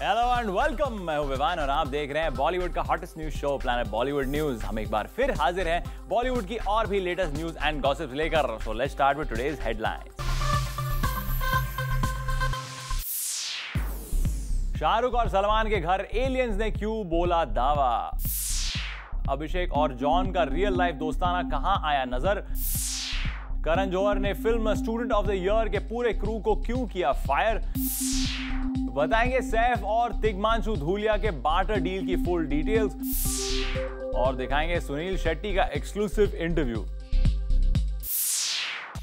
Hello and welcome. मैं हूं विवान और आप देख रहे हैं बॉलीवुड का hottest news show planet Bollywood news. हम एक बार फिर हाजिर हैं बॉलीवुड की और भी लेटेस्ट न्यूज एंड गॉसिप्स लेकर। So let's start with today's headlines. Shahrukh और सलमान के घर एलियंस ने क्यों बोला दावा? अभिषेक और जॉन का रियल लाइफ दोस्ताना कहां आया नजर? करण जौहर ने film student of the year के पूरे क्रू को क्यों किया फायर? बताएंगे सैफ और तिग्मांशु धूलिया के बार्टर डील की फुल डिटेल्स और दिखाएंगे सुनील शेट्टी का एक्सक्लूसिव इंटरव्यू।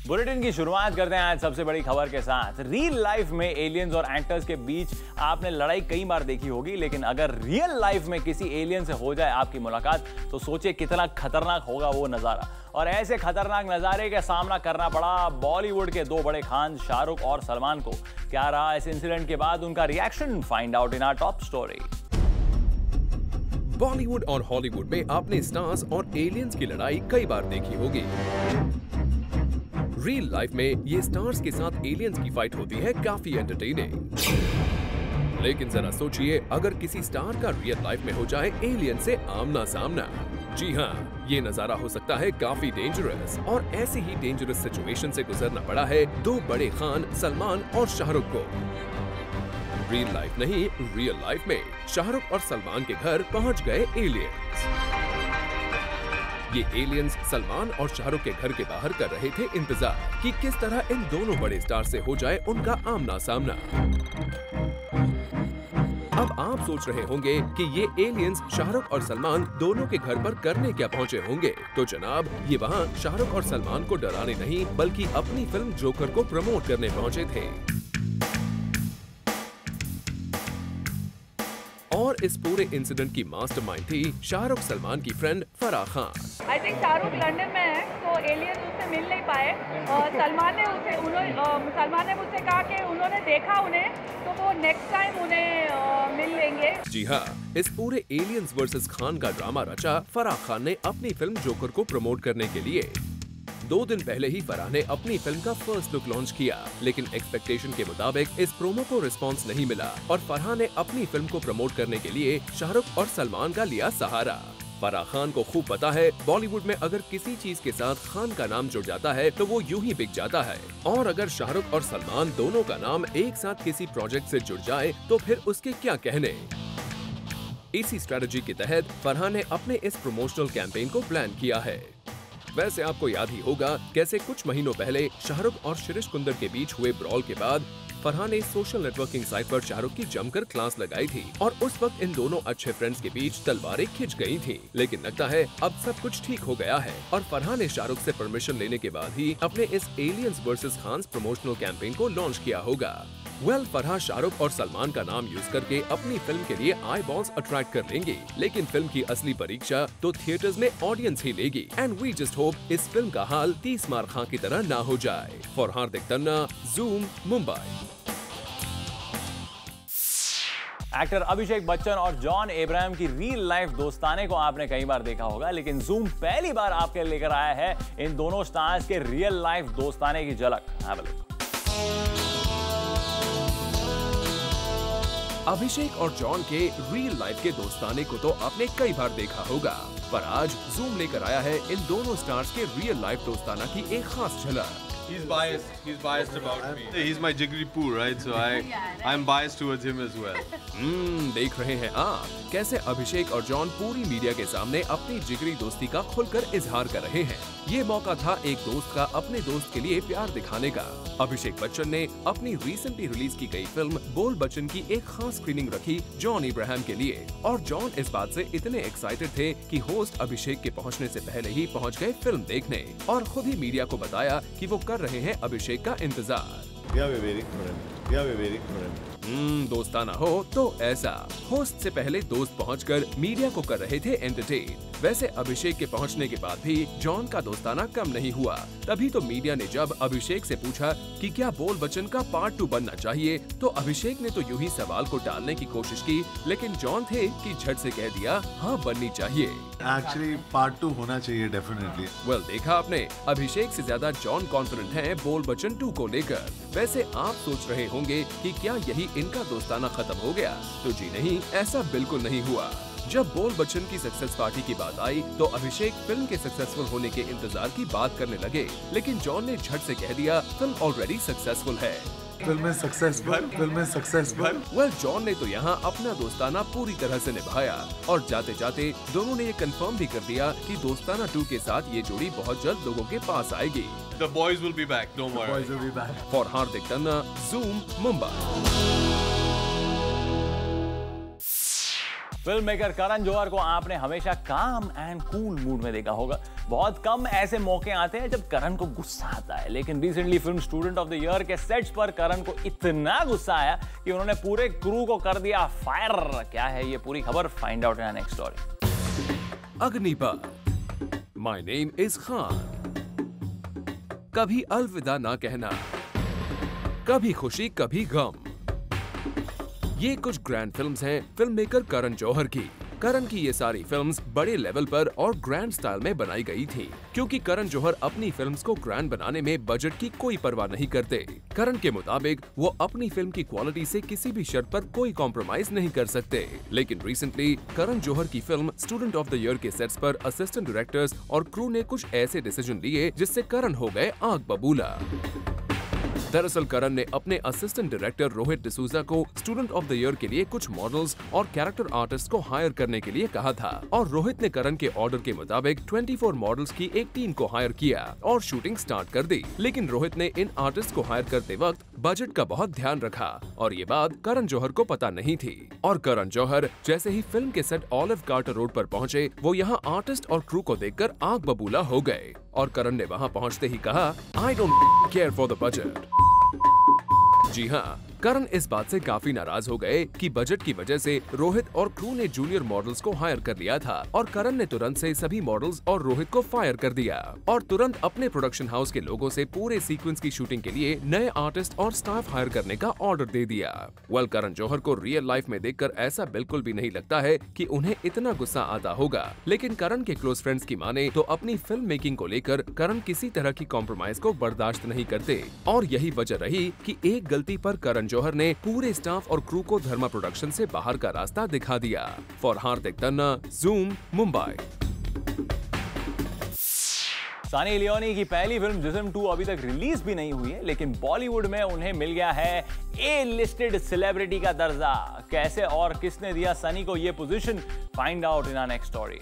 बुलेटिन की शुरुआत करते हैं आज सबसे बड़ी खबर के साथ। रियल लाइफ में एलियंस और एक्टर्स के बीच आपने लड़ाई कई बार देखी होगी, लेकिन अगर रियल लाइफ में किसी एलियन से हो जाए आपकी मुलाकात तो सोचिए कितना खतरनाक होगा वो नजारा। और ऐसे खतरनाक नजारे का सामना करना पड़ा बॉलीवुड के दो बड़े खान शाहरुख और सलमान को। क्या रहा इस इंसिडेंट के बाद उनका reaction? Find out in our top story. Bollywood और हॉलीवुड में आपने स्टार्स और एलियंस की लड़ाई कई बार देखी होगी। रियल लाइफ में ये स्टार्स के साथ एलियंस की फाइट होती है काफी एंटरटेनिंग। लेकिन जरा सोचिए अगर किसी स्टार का रियल लाइफ में हो जाए एलियन से आमना सामना। जी हाँ, ये नजारा हो सकता है काफी डेंजरस और ऐसी ही डेंजरस सिचुएशन से गुजरना पड़ा है दो बड़े खान सलमान और शाहरुख को। रियल लाइफ नहीं, रियल लाइफ में शाहरुख और सलमान के घर पहुंच गए एलियंस। ये एलियंस सलमान और शाहरुख के घर के बाहर कर रहे थे इंतजार कि किस तरह इन दोनों बड़े स्टार से हो जाए उनका आमना सामना। अब आप सोच रहे होंगे कि ये एलियंस शाहरुख और सलमान दोनों के घर पर करने क्या पहुंचे होंगे? तो जनाब, ये वहाँ शाहरुख और सलमान को डराने नहीं बल्कि अपनी फिल्म जोकर को प्रमोट करने पहुंचे थे। और इस पूरे इंसिडेंट की मास्टरमाइंड थी शाहरुख सलमान की friend Farah Khan. I think Shahrukh London में है तो एलियन उससे मिल नहीं पाए और सलमान ने मुझसे कहा कि उन्होंने देखा उन्हें तो वो नेक्स्ट टाइम उन्हें मिल लेंगे। जी हाँ, इस पूरे एलियंस वर्सेस खान का ड्रामा रचा फराह खान ने अपनी फिल्म जोकर को प्रमोट करने के लिए। 2 दिन पहले ही फराह ने अपनी फिल्म का फर्स्ट लुक लॉन्च किया, लेकिन एक्सपेक्टेशन के मुताबिक इस प्रोमो को रिस्पांस नहीं मिला और फराह ने अपनी फिल्म को प्रमोट करने के लिए शाहरुख और सलमान का लिया सहारा। फराह खान को खूब पता है बॉलीवुड में अगर किसी चीज के साथ खान का नाम जुड़ जाता है तो वो यूं ही बिक जाता है, और अगर शाहरुख और सलमान दोनों का नाम एक साथ किसी प्रोजेक्ट से जुड़ जाए तो फिर उसके क्या कहने। इसी स्ट्रेटजी के तहत फराह ने अपने इस प्रमोशनल कैंपेन को प्लान किया है। वैसे आपको याद ही होगा कैसे कुछ महीनों पहले शाहरुख और शिरीष कुंदर के बीच हुए ब्रॉल के बाद फराह ने सोशल नेटवर्किंग साइट पर शाहरुख की जमकर क्लास लगाई थी और उस वक्त इन दोनों अच्छे फ्रेंड्स के बीच तलवारें खिंच गई थी। लेकिन लगता है अब सब कुछ ठीक हो गया है और फराह ने शाहरुख से परमिशन लेने के बाद ही अपने इस aliens versus Khan promotional campaign को लॉन्च किया होगा। फराह शाहरुख और सलमान का नाम यूज करके अपनी फिल्म के लिए आई बॉल्स अट्रैक्ट कर लेंगे, लेकिन फिल्म की असली परीक्षा तो थिएटर्स में ऑडियंस ही लेगी। एंड वी जस्ट होप इस फिल्म का हाल 30 मार खां की तरह ना हो जाए। For Hardik Tanna, zoom, Mumbai. Actor Abhishek Bachchan और जॉन अब्राहम की रियल लाइफ दोस्ताने को आपने कई बार देखा होगा, लेकिन जूम पहली बार आपके लेकर आया है इन दोनों स्टार्स के रियल लाइफ दोस्ताने की झलक। Have a look. अभिषेक और जॉन के रियल लाइफ के दोस्ताने को तो आपने कई बार देखा होगा, पर आज जूम लेकर आया है इन दोनों स्टार्स के रियल लाइफ दोस्ताना की एक खास झलक। He's biased about me. He's my jiggery poo, right? So I'm biased towards him as well. देख रहे हैं आप कैसे अभिषेक और जॉन पूरी मीडिया के सामने अपनी जिगरी दोस्ती का खुलकर इजहार कर रहे हैं। ये मौका था एक दोस्त का अपने दोस्त के लिए प्यार दिखाने का। अभिषेक बच्चन ने अपनी रिसेंटली रिलीज की गई फिल्म बोल बच्चन की एक खास स्क्रीनिंग रखी जॉन अब्राहम के लिए, और जॉन इस बात से इतने एक्साइटेड थे कि होस्ट अभिषेक के पहुंचने से पहले ही पहुंच गए फिल्म देखने और खुद ही मीडिया को बताया कि वो कर रहे हैं अभिषेक का इंतजार। दोस्ताना हो तो ऐसा। होस्ट से पहले दोस्त पहुंचकर मीडिया को कर रहे थे एंटरटेन। वैसे अभिषेक के पहुंचने के बाद भी जॉन का दोस्ताना कम नहीं हुआ। तभी तो मीडिया ने जब अभिषेक से पूछा कि क्या बोल बच्चन का पार्ट 2 बनना चाहिए, तो अभिषेक ने तो यूं ही सवाल को टालने की कोशिश की, लेकिन जॉन थे कि झट से कह दिया हाँ बननी चाहिए। एक्चुअली पार्ट 2 होना चाहिए डेफिनेटली। वेल देखा आपने, अभिषेक से ज्यादा जॉन कॉन्फिडेंट हैं बोल बच्चन 2 को लेकर। वैसे आप सोच रहे होंगे कि क्या यही इनका दोस्ताना खत्म हो गया? तो जी नहीं, ऐसा बिल्कुल नहीं हुआ। जब बोल बच्चन की सक्सेस पार्टी की बात आई तो अभिषेक फिल्म के सक्सेसफुल होने के इंतजार की बात करने लगे, लेकिन जॉन ने झट से कह दिया फिल्म ऑलरेडी सक्सेसफुल है। Film successful. वेल जॉन ने तो यहाँ अपना दोस्ताना पूरी तरह से निभाया और जाते जाते दोनों ने ये कंफर्म भी कर दिया कि दोस्ताना 2 के साथ ये जोड़ी बहुत जल्द लोगों के पास आएगी। The boys will be back, don't worry. For Hardik Tanna, Zoom, Mumbai. Film maker Karan Johar को आपने हमेशा काम एंड कूल मूड में देखा होगा। बहुत कम ऐसे मौके आते हैं जब करण को गुस्सा आता है, लेकिन recently film student of the year के सेट्स पर करण को इतना गुस्सा आया कि उन्होंने पूरे क्रू को कर दिया फायर। क्या है ये पूरी खबर? Find out in next story. Agneepath, my name is Khan. Kabhi Alvida ना कहना, कभी खुशी कभी गम, ये कुछ ग्रैंड फिल्म्स हैं फिल्म मेकर करण जौहर की। करण की ये सारी फिल्म्स बड़े लेवल पर और ग्रैंड स्टाइल में बनाई गई थी, क्योंकि करण जौहर अपनी फिल्म्स को ग्रैंड बनाने में बजट की कोई परवाह नहीं करते। करण के मुताबिक वो अपनी फिल्म की क्वालिटी से किसी भी शर्त पर कोई कॉम्प्रोमाइज नहीं कर सकते। लेकिन रिसेंटली करण जौहर की film student of the year के सेट्स पर असिस्टेंट डायरेक्टर्स और क्रू ने कुछ ऐसे डिसीजन लिए जिससे करण हो गए आग बबूला। दरअसल करण ने अपने असिस्टेंट डायरेक्टर रोहित डिसूजा को स्टूडेंट ऑफ द ईयर के लिए कुछ मॉडल्स और कैरेक्टर आर्टिस्ट को हायर करने के लिए कहा था, और रोहित ने करण के ऑर्डर के मुताबिक 24 मॉडल्स की एक टीम को हायर किया और शूटिंग स्टार्ट कर दी। लेकिन रोहित ने इन आर्टिस्ट को हायर करते वक्त बजट का बहुत ध्यान रखा और ये बात करण जौहर को पता नहीं थी। और करण जौहर जैसे ही फिल्म के सेट ऑलिव कार्टर रोड पर पहुँचे, वो यहाँ आर्टिस्ट और क्रू को देखकर आग बबूला हो गए। और करण ने वहाँ पहुँचते ही कहा, I don't care for the budget. जी हाँ, करण इस बात से काफी नाराज हो गए कि बजट की वजह से रोहित और क्रू ने जूनियर मॉडल्स को हायर कर लिया था, और करण ने तुरंत से सभी मॉडल्स और रोहित को फायर कर दिया और तुरंत अपने प्रोडक्शन हाउस के लोगों से पूरे सीक्वेंस की शूटिंग के लिए नए आर्टिस्ट और स्टाफ हायर करने का ऑर्डर दे दिया। वेल करण जौहर को रियल लाइफ में देखकर ऐसा बिल्कुल भी नहीं लगता है कि उन्हें इतना गुस्सा आता होगा, लेकिन करण के क्लोज फ्रेंड्स की माने तो अपनी फिल्म मेकिंग को लेकर करण किसी तरह की कॉम्प्रोमाइज को बर्दाश्त नहीं करते, और यही वजह रही कि एक गलती पर करण जौहर ने पूरे स्टाफ और क्रू को धर्मा प्रोडक्शन से बाहर का रास्ता दिखा दिया। For Hardik Tanna, Zoom, Mumbai. Sunny Leone की पहली फिल्म जिस्म 2 अभी तक रिलीज भी नहीं हुई है, लेकिन बॉलीवुड में उन्हें मिल गया है ए लिस्टेड सेलिब्रिटी का दर्जा। कैसे और किसने दिया सनी को ये position? Find out in our next story.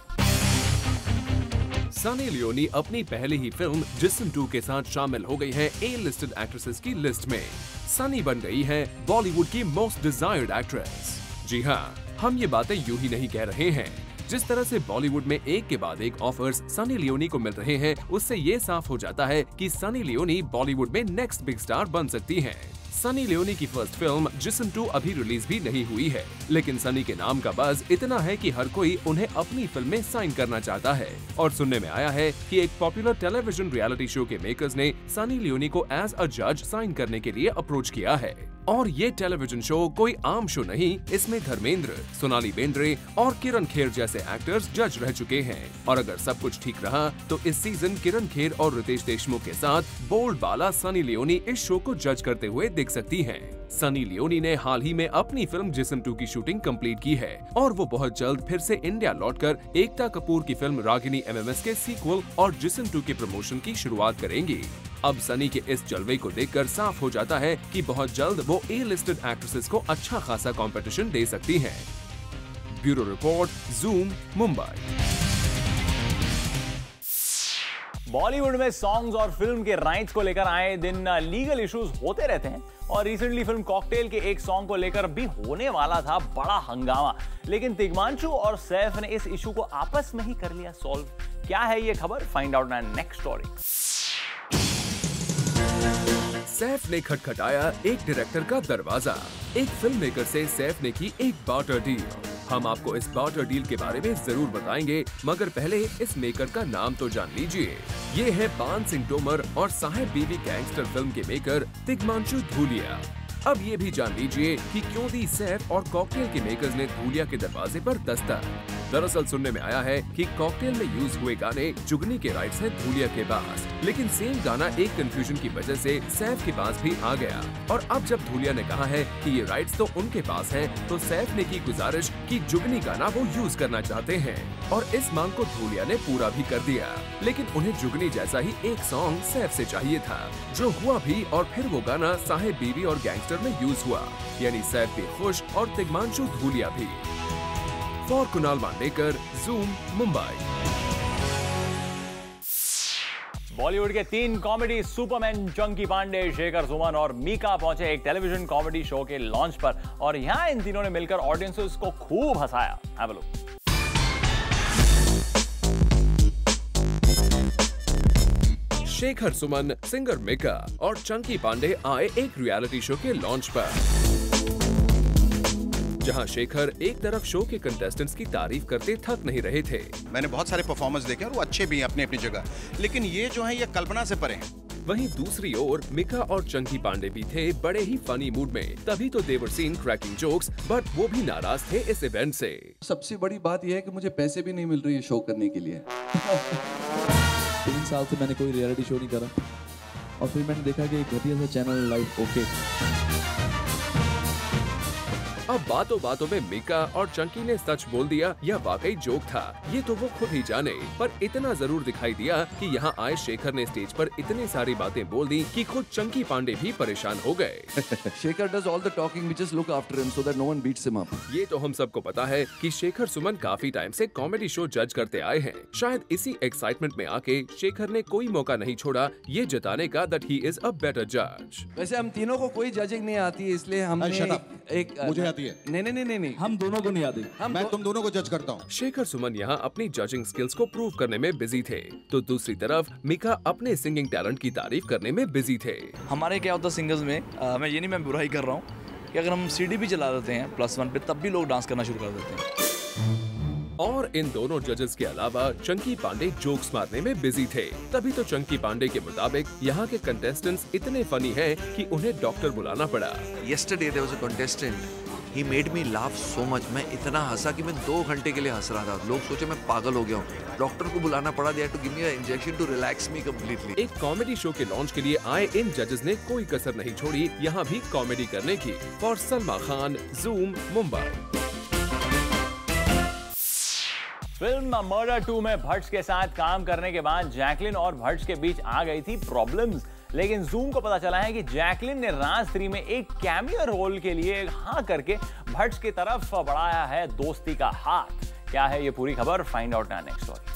Sunny Leone अपनी पहली ही फिल्म जिस्म 2 के साथ शामिल हो गई है ए लिस्टेड एक्ट्रेसेस की लिस्ट में। सनी बन गई है बॉलीवुड की मोस्ट डिजायर्ड एक्ट्रेस। जी हाँ, हम ये बातें यूं ही नहीं कह रहे हैं। जिस तरह से बॉलीवुड में एक के बाद एक ऑफर्स सनी लियोनी को मिल रहे हैं, उससे ये साफ हो जाता है कि सनी लियोनी बॉलीवुड में नेक्स्ट बिग स्टार बन सकती हैं। सनी लियोनी की फर्स्ट फिल्म जिस्म 2 अभी रिलीज भी नहीं हुई है, लेकिन सनी के नाम का बज़ इतना है कि हर कोई उन्हें अपनी फिल्म में साइन करना चाहता है। और सुनने में आया है कि एक पॉपुलर टेलीविजन रियलिटी शो के मेकर्स ने सनी लियोनी को एज अ जज साइन करने के लिए अप्रोच किया है। और ये टेलीविजन शो कोई आम शो नहीं, इसमें धर्मेंद्र, सोनाली बेंद्रे और किरण खेर जैसे एक्टर्स जज रह चुके हैं। और अगर सब कुछ ठीक रहा तो इस सीजन किरण खेर और रितेश देशमुख के साथ बोल्ड बाला सनी लियोनी इस शो को जज करते हुए दिख सकती हैं। सनी लियोनी ने हाल ही में अपनी फिल्म जिस्म 2 की शूटिंग कंप्लीट की है और वो बहुत जल्द फिर से इंडिया लौटकर एकता कपूर की फिल्म रागिनी MMS के सीक्वल और जिस्म 2 के प्रमोशन की शुरुआत करेंगी। अब सनी के इस जलवे को देखकर साफ हो जाता है कि बहुत जल्द वो ए लिस्टेड एक्ट्रेसेस को अच्छा खासा कंपटीशन दे सकती हैं। Bureau report, Zoom, Mumbai. Bollywood में सॉन्ग्स और फिल्म के राइट्स को लेकर आए दिन लीगल इश्यूज होते रहते हैं, और रिसेंटली फिल्म कॉकटेल के एक सॉन्ग को लेकर भी होने वाला था बड़ा हंगामा, लेकिन तिग्मांशु और सैफ ने इस इशू को आपस में ही कर लिया सॉल्व। क्या है ये खबर? Find out in next story. Saif ने खटखटाया एक डायरेक्टर का दरवाजा। एक फिल्म मेकर से सैफ ने की एक बार्टर डील। हम आपको इस बार्टर डील के बारे में जरूर बताएंगे, मगर पहले इस मेकर का नाम तो जान लीजिए। ये है पान सिंह तोमर और साहेब बीवी गैंगस्टर फिल्म के मेकर तिग्मांशु धूलिया। अब ये भी जान लीजिए कि क्यों दी सैफ और कॉकटेल के मेकर्स ने धूलिया के दरवाजे पर दस्तक। दरअसल सुनने में आया है कि कॉकटेल में यूज हुए गाने जुगनी के राइट्स हैं धूलिया के पास, लेकिन सेम गाना एक कंफ्यूजन की वजह से सैफ के पास भी आ गया। और अब जब धूलिया ने कहा है कि ये राइट्स तो उनके पास हैं, तो सैफ ने की गुजारिश कि जुगनी गाना वो यूज करना चाहते हैं, और इस मांग को धूलिया ने पूरा भी कर दिया। लेकिन उन्हें जुगनी जैसा ही एक सॉन्ग सैफ से चाहिए था, जो हुआ भी, और फिर वो गाना साहेब बीवी और गैंगस्टर में यूज हुआ, यानी सैफ भी खुश और तिग्मांशु धूलिया भी। For Kunal Mandekar, Zoom, Mumbai. बॉलीवुड के 3 कॉमेडी सुपरमैन चंकी पांडे, शेखर सुमन और मीका पहुंचे एक टेलीविजन कॉमेडी शो के लॉन्च पर, और यहां इन तीनों ने मिलकर ऑडियंसेस को खूब हंसाया। Have a look. Shekhar Suman, singer Mika और चंकी पांडे आए एक रियलिटी शो के लॉन्च पर, जहां शेखर एक तरफ शो के कंटेस्टेंट्स की तारीफ करते थक नहीं रहे थे। मैंने बहुत सारे परफॉर्मेंस देखे और वो अच्छे भी हैं अपनी अपनी जगह, लेकिन ये जो है ये कल्पना से परे हैं। वहीं दूसरी ओर मीका और चंकी पांडे भी थे बड़े ही फनी मूड में, तभी तो देवर सीन क्रैकिंग जोक्स, बट वो भी नाराज थे इस इवेंट से। सबसे बड़ी बात यह है कि मुझे पैसे भी नहीं मिल रही है शो करने के लिए। 3 साल से मैंने कोई रियलिटी शो नहीं करा, और फिर मैंने देखा कि एक घटिया सा चैनल लाइव ओके। अब बातों बातों में मीका और चंकी ने सच बोल दिया या वाकई जोक था, ये तो वो खुद ही जाने, पर इतना जरूर दिखाई दिया कि यहाँ आए शेखर ने स्टेज पर इतनी सारी बातें बोल दी कि खुद चंकी पांडे भी परेशान हो गए। Shekhar does all the talking, we just look after him so that no one beats him up. ये तो हम सबको पता है कि शेखर सुमन काफी टाइम से कॉमेडी शो जज करते आए हैं। शायद इसी एक्साइटमेंट में आके शेखर ने कोई मौका नहीं छोड़ा ये जताने का that he is a better judge। वैसे हम तीनों को कोई जजिंग नहीं आती है, इसलिए हमने एक मुझे आती है। नहीं, हम दोनों को नहीं आती। मैं तुम दोनों को जज करता हूँ। शेखर सुमन यहाँ अपनी जजिंग स्किल्स को प्रूव करने में बिजी थे, तो दूसरी तरफ मीका अपने सिंगिंग टैलेंट की तारीफ करने में बिजी थे। हमारे क्या होता है सिंगर्स में, मैं ये नहीं मैं बुराई कर रहा हूँ कि अगर हम सीडी भी चला देते हैं +1 पे, तब भी लोग डांस करना शुरू कर देते हैं। और इन दोनों जजेस के अलावा चंकी पांडे जोक्स मारने में बिजी थे, तभी तो चंकी पांडे के मुताबिक यहाँ के कंटेस्टेंट्स इतने फनी हैं कि उन्हें डॉक्टर बुलाना पड़ा। Yesterday there was a contestant. He made me laugh so much. मैं इतना हंसा कि मैं 2 घंटे के लिए हंस रहा था। लोग सोचे मैं पागल हो गया हूँ। डॉक्टर को बुलाना पड़ा, they had to give me an injection to relax me completely. एक कॉमेडी शो के लॉन्च के लिए आए इन जजेस ने कोई कसर नहीं छोड़ी यहाँ भी कॉमेडी करने की। For Salma Khan, zoom, Mumbai. Film murder 2 में भट्ट के साथ काम करने के बाद जैकलिन और भट्ट के बीच आ गई थी प्रॉब्लम्स, लेकिन जूम को पता चला है कि जैकलिन ने राज 3 में एक कैमियो रोल के लिए हाँ करके भट्ट की तरफ बढ़ाया है दोस्ती का हाथ। क्या है ये पूरी खबर, find out in next story.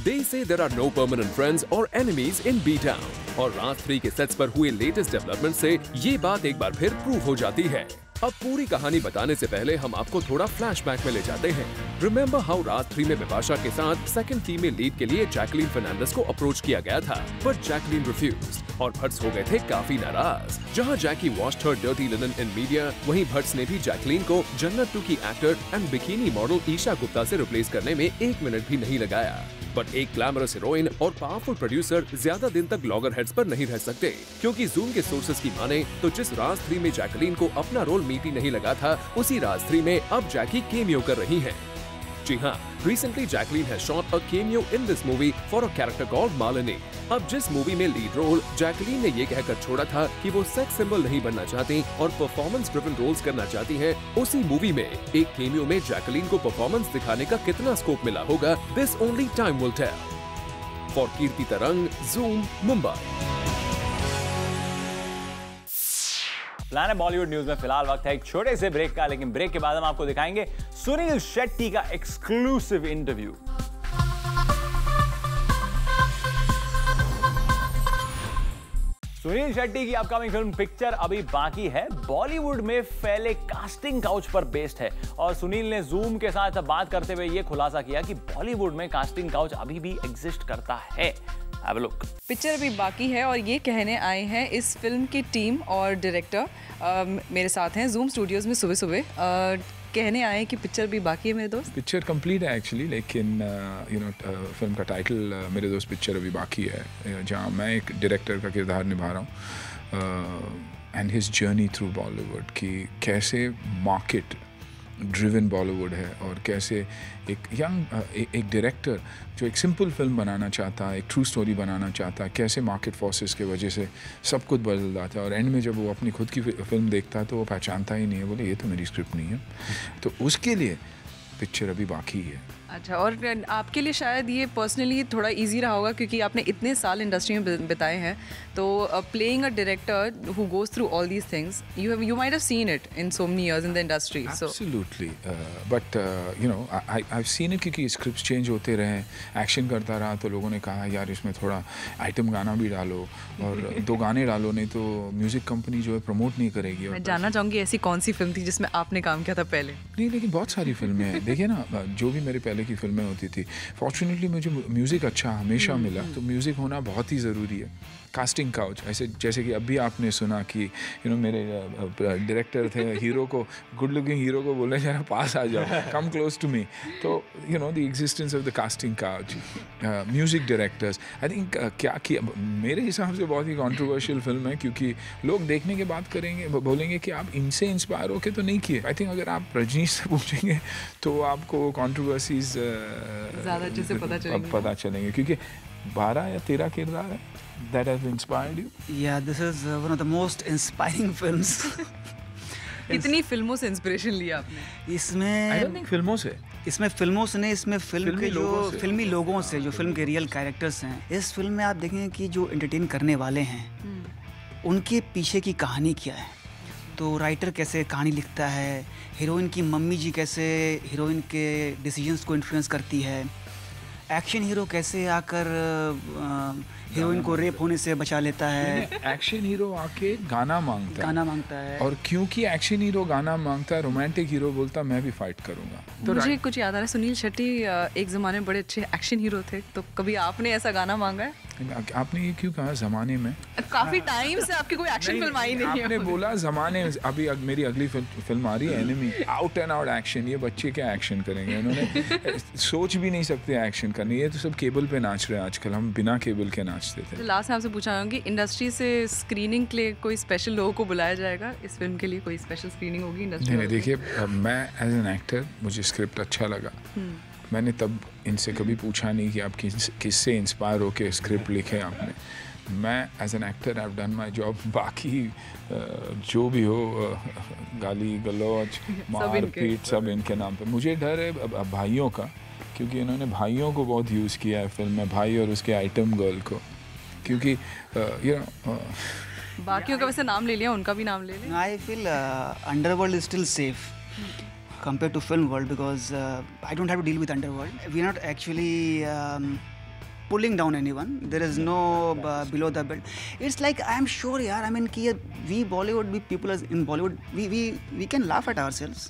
They say there are no permanent friends or enemies in B-Town, और राज 3 के सेट्स पर हुए लेटेस्ट डेवलपमेंट से ये बात एक बार फिर प्रूव हो जाती है। अब पूरी कहानी बताने से पहले हम आपको थोड़ा फ्लैशबैक में ले जाते हैं। रिमेंबर हाउ राज 3 में बिपाशा के साथ सेकंड फीमेल लीड के लिए जैकलीन फर्नांडिस को अप्रोच किया गया था, बट जैकलीन रिफ्यूज्ड और भट्ट हो गए थे काफी नाराज। जहां Jackie washed her dirty linen in media, वहीं भट्ट ने भी जैकलीन को जन्नत 2 की actor and bikini model Esha Gupta से रिप्लेस करने में 1 मिनट भी नहीं लगाया। बट एक ग्लैमरस हीरोइन और पावरफुल प्रोड्यूसर ज्यादा दिन तक लॉगर हेड्स पर नहीं रह सकते, क्योंकि जूम के सोर्सेज की माने तो जिस राज 3 में जैकलीन को अपना रोल मीटी नहीं लगा था, उसी राज 3 में अब जैकी केमियो कर रही हैं। जी हाँ, recently Jacqueline has shot a cameo in this movie for a character called Malini। अब जिस मूवी में लीड रोल जैकलीन ने ये कहकर छोड़ा था कि वो सेक्स सिंबल नहीं बनना चाहती और परफॉर्मेंस ड्रिवन रोल्स करना चाहती हैं, उसी मूवी में एक केमियो में जैकलीन को परफॉर्मेंस दिखाने का कितना स्कोप मिला होगा, this only time will tell। For कीर्ति तरंग, Zoom, मुंबई। प्लान है बॉलीवुड न्यूज में फिलहाल वक्त है एक छोटे से ब्रेक का, लेकिन ब्रेक के बाद हम आपको दिखाएंगे सुनील शेट्टी का एक्सक्लूसिव इंटरव्यू। सुनील शेट्टी की अपकमिंग फिल्म पिक्चर अभी बाकी है, बॉलीवुड में फैले कास्टिंग काउच पर बेस्ड है, और सुनील ने जूम के साथ बात करते हुए यह खुलासा किया कि बॉलीवुड में कास्टिंग काउच अभी भी एग्जिस्ट करता है। Have a look. पिक्चर अभी बाकी है और ये कहने आए हैं इस फिल्म की टीम और डायरेक्टर मेरे साथ हैं जूम स्टूडियोज़ में सुबह सुबह कहने आए कि पिक्चर भी बाकी है मेरे दोस्त। पिक्चर कंप्लीट है एक्चुअली, लेकिन फिल्म का टाइटल मेरे दोस्त पिक्चर अभी बाकी है, जहाँ मैं एक डायरेक्टर का किरदार निभा रहा हूँ and his journey through Bollywood कि कैसे मार्केट ड्रिवन बॉलीवुड है और कैसे एक एक डायरेक्टर जो एक सिंपल फिल्म बनाना चाहता है, एक ट्रू स्टोरी बनाना चाहता है, कैसे मार्केट फोर्सेस के वजह से सब कुछ बदल जाता है और एंड में जब वो अपनी खुद की फिल्म देखता है तो वो पहचानता ही नहीं है, बोले ये तो मेरी स्क्रिप्ट नहीं है। तो उसके लिए पिक्चर अभी बाकी है। अच्छा, और आपके लिए शायद ये पर्सनली थोड़ा इजी रहा होगा क्योंकि आपने इतने साल इंडस्ट्री में बिताए हैं, तो playing a director who goes through all these things you might have seen it in so many years in the industry. Absolutely, but you know I have seen it क्योंकि स्क्रिप्ट्स चेंज होते रहे, action करता रहा तो लोगों ने कहा यार इसमें थोड़ा आइटम गाना भी डालो और 2 गाने डालो, नहीं तो म्यूजिक कंपनी जो है प्रमोट नहीं करेगी। मैं जानना चाहूँगी ऐसी कौन सी फिल्म थी जिसमें आपने काम किया था पहले? नहीं, लेकिन बहुत सारी फिल्में हैं। देखिए ना, जो भी मेरे पहले की फिल्में होती थी, फॉर्चुनेटली मुझे म्यूज़िक अच्छा हमेशा मिला, तो म्यूज़िक होना बहुत ही ज़रूरी है। कास्टिंग काउच, ऐसे जैसे कि अभी आपने सुना कि यू नो मेरे डायरेक्टर थे, हीरो को, गुड लुकिंग हीरो को बोले जरा पास आ जाओ, कम क्लोज टू मी। तो you know the existence of the casting couch, music directors, I think क्या किया मेरे हिसाब से बहुत ही कॉन्ट्रोवर्शियल फिल्म है क्योंकि लोग देखने के बाद करेंगे, बोलेंगे कि आप इनसे इंस्पायर होके तो नहीं किए। आई थिंक अगर आप रजनीश से पूछेंगे तो आपको कॉन्ट्रोवर्सीज ज़्यादा अच्छे से पता चलेंगे क्योंकि 12 या 13 किरदार है that have inspired you? Yeah, this is one of the most inspiring films. कितनी फिल्मों से इंस्पिरेशन लिया आपने? इसमें I don't think फिल्मों से नहीं, इसमें फिल्म के जो फिल्मी लोगों से, जो फिल्म के रियल कैरेक्टर्स हैं। इस फिल्म में आप देखेंगे कि जो एंटरटेन करने वाले हैं उनके पीछे की कहानी क्या है। तो राइटर कैसे कहानी लिखता है, हीरोइन की मम्मी जी कैसे हीरोइन के डिसीजंस को इन्फ्लुएंस करती है, एक्शन हीरो कैसे आकर हीरोइन को रेप होने से बचा लेता है। एक्शन हीरो आके गाना मांगता है और क्योंकि एक्शन हीरो गाना मांगता है, रोमांटिक हीरो बोलता मैं भी फाइट करूंगा। तो मुझे कुछ याद आ रहा है, सुनील शेट्टी एक ज़माने में बड़े अच्छे एक्शन हीरो थे, तो कभी आपने ऐसा गाना मांगा है? आपने ये क्यों कहा ज़माने में? काफ़ी टाइम से आपकी कोई एक्शन फिल्म आई नहीं है। आपने बोला ज़माने में, अभी मेरी अगली फिल्म आ रही है enemy, out and out action. ये बच्चे क्या एक्शन करेंगे, उन्होंने सोच भी नहीं सकते एक्शन करने। ये तो सब केबल पे नाच रहे हैं आजकल, हम बिना केबल के नाचते थे। तो लास्ट में आपसे पूछा कि इंडस्ट्री से स्क्रीनिंग के लिए कोई स्पेशल लोगों को बुलाया जाएगा इस फिल्म के लिए? कोई स्पेशल स्क्रीनिंग होगी इंडस्ट्री? नहीं, देखिए मैं एज एन एक्टर, मुझे स्क्रिप्ट अच्छा लगा, मैंने तब इनसे कभी पूछा नहीं कि आप किससे इंस्पायर होके स्क्रिप्ट लिखे आपने। मैं as an actor I have done my job. बाकी जो भी हो, गाली गलौज मार पीट सब इनके नाम पे। मुझे डर है भाइयों का, क्योंकि इन्होंने भाइयों को बहुत यूज़ किया है फिल्म में, भाई और उसके आइटम गर्ल को, क्योंकि यू नो बाकियों का वैसे नाम ले लिया, उनका भी नाम ले लिया। I feel underworld is still safe compared to film world because I don't have to deal with underworld. We are not actually pulling down anyone. There is no below the belt. It's like I am sure yaar, I mean कि we Bollywood, we people in Bollywood, we can laugh at ourselves.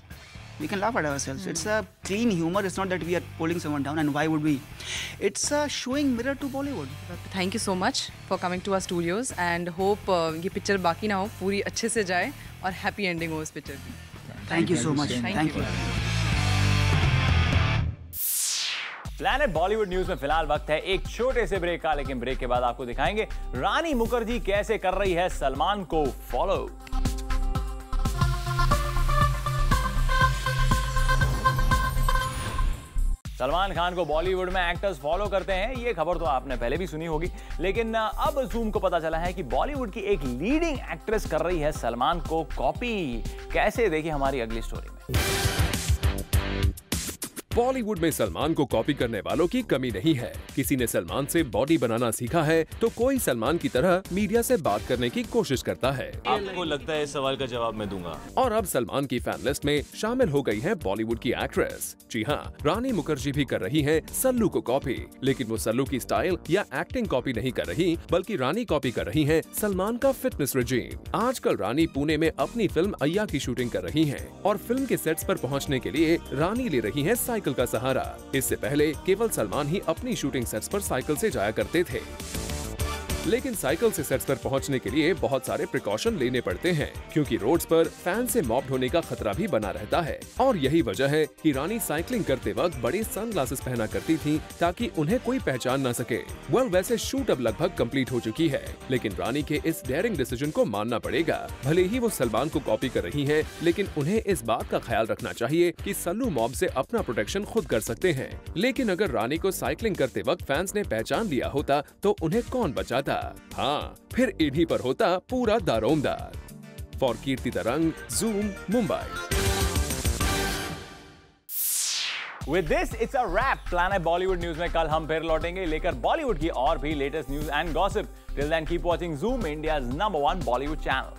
We can laugh at ourselves. It's a clean humor. It's not that we are pulling someone down. And why would we? It's a showing mirror to Bollywood. Thank you so much for coming to our studios and hope ये picture बाकी ना हो, पूरी अच्छे से जाए और happy ending हो इस पिक्चर की। Thank you so much. Thank you. Planet Bollywood news में फिलहाल वक्त है एक छोटे से ब्रेक का, लेकिन ब्रेक के बाद आपको दिखाएंगे रानी मुखर्जी कैसे कर रही है सलमान को फॉलो। सलमान खान को बॉलीवुड में एक्टर्स फॉलो करते हैं, ये खबर तो आपने पहले भी सुनी होगी, लेकिन अब जूम को पता चला है कि बॉलीवुड की एक लीडिंग एक्ट्रेस कर रही है सलमान को कॉपी। कैसे, देखिए हमारी अगली स्टोरी में। बॉलीवुड में सलमान को कॉपी करने वालों की कमी नहीं है। किसी ने सलमान से बॉडी बनाना सीखा है तो कोई सलमान की तरह मीडिया से बात करने की कोशिश करता है। आपको लगता है इस सवाल का जवाब मैं दूंगा। और अब सलमान की फैन लिस्ट में शामिल हो गई है बॉलीवुड की एक्ट्रेस। जी हाँ, रानी मुखर्जी भी कर रही है सल्लू को कॉपी, लेकिन वो सल्लू की स्टाइल या एक्टिंग कॉपी नहीं कर रही, बल्कि रानी कॉपी कर रही है सलमान का फिटनेस रेजीम। आजकल रानी पुणे में अपनी फिल्म अय्या की शूटिंग कर रही है और फिल्म के सेट्स पर पहुँचने के लिए रानी ले रही है साइकिल का सहारा। इससे पहले केवल सलमान ही अपनी शूटिंग सेट्स पर साइकिल से जाया करते थे, लेकिन साइकिल से सेट्स पर पहुंचने के लिए बहुत सारे प्रिकॉशन लेने पड़ते हैं, क्योंकि रोड्स पर फैन से मॉब्ड होने का खतरा भी बना रहता है। और यही वजह है कि रानी साइकिलिंग करते वक्त बड़े सनग्लासेस पहना करती थी ताकि उन्हें कोई पहचान न सके। वैसे शूट अब लगभग कंप्लीट हो चुकी है, लेकिन रानी के इस डेयरिंग डिसीजन को मानना पड़ेगा। भले ही वो सलमान को कॉपी कर रही है, लेकिन उन्हें इस बात का ख्याल रखना चाहिए कि सल्लू मॉब से अपना प्रोटेक्शन खुद कर सकते हैं। लेकिन अगर रानी को साइकिलिंग करते वक्त फैंस ने पहचान लिया होता तो उन्हें कौन बचाता? हाँ, फिर इन्हीं पर होता पूरा दारोमदार। फॉर कीर्ति तरंग, zoom, Mumbai. With this, it's a wrap. Planet Bollywood News में कल हम फिर लौटेंगे लेकर बॉलीवुड की और भी latest news and gossip. Till then, keep watching Zoom, India's #1 Bollywood channel.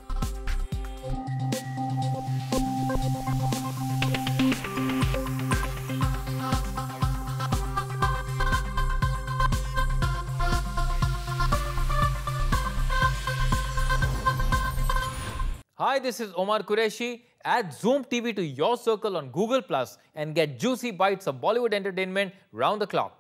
Hi, this is Omar Qureshi. Add Zoom TV to your circle on Google Plus and get juicy bites of Bollywood entertainment round the clock.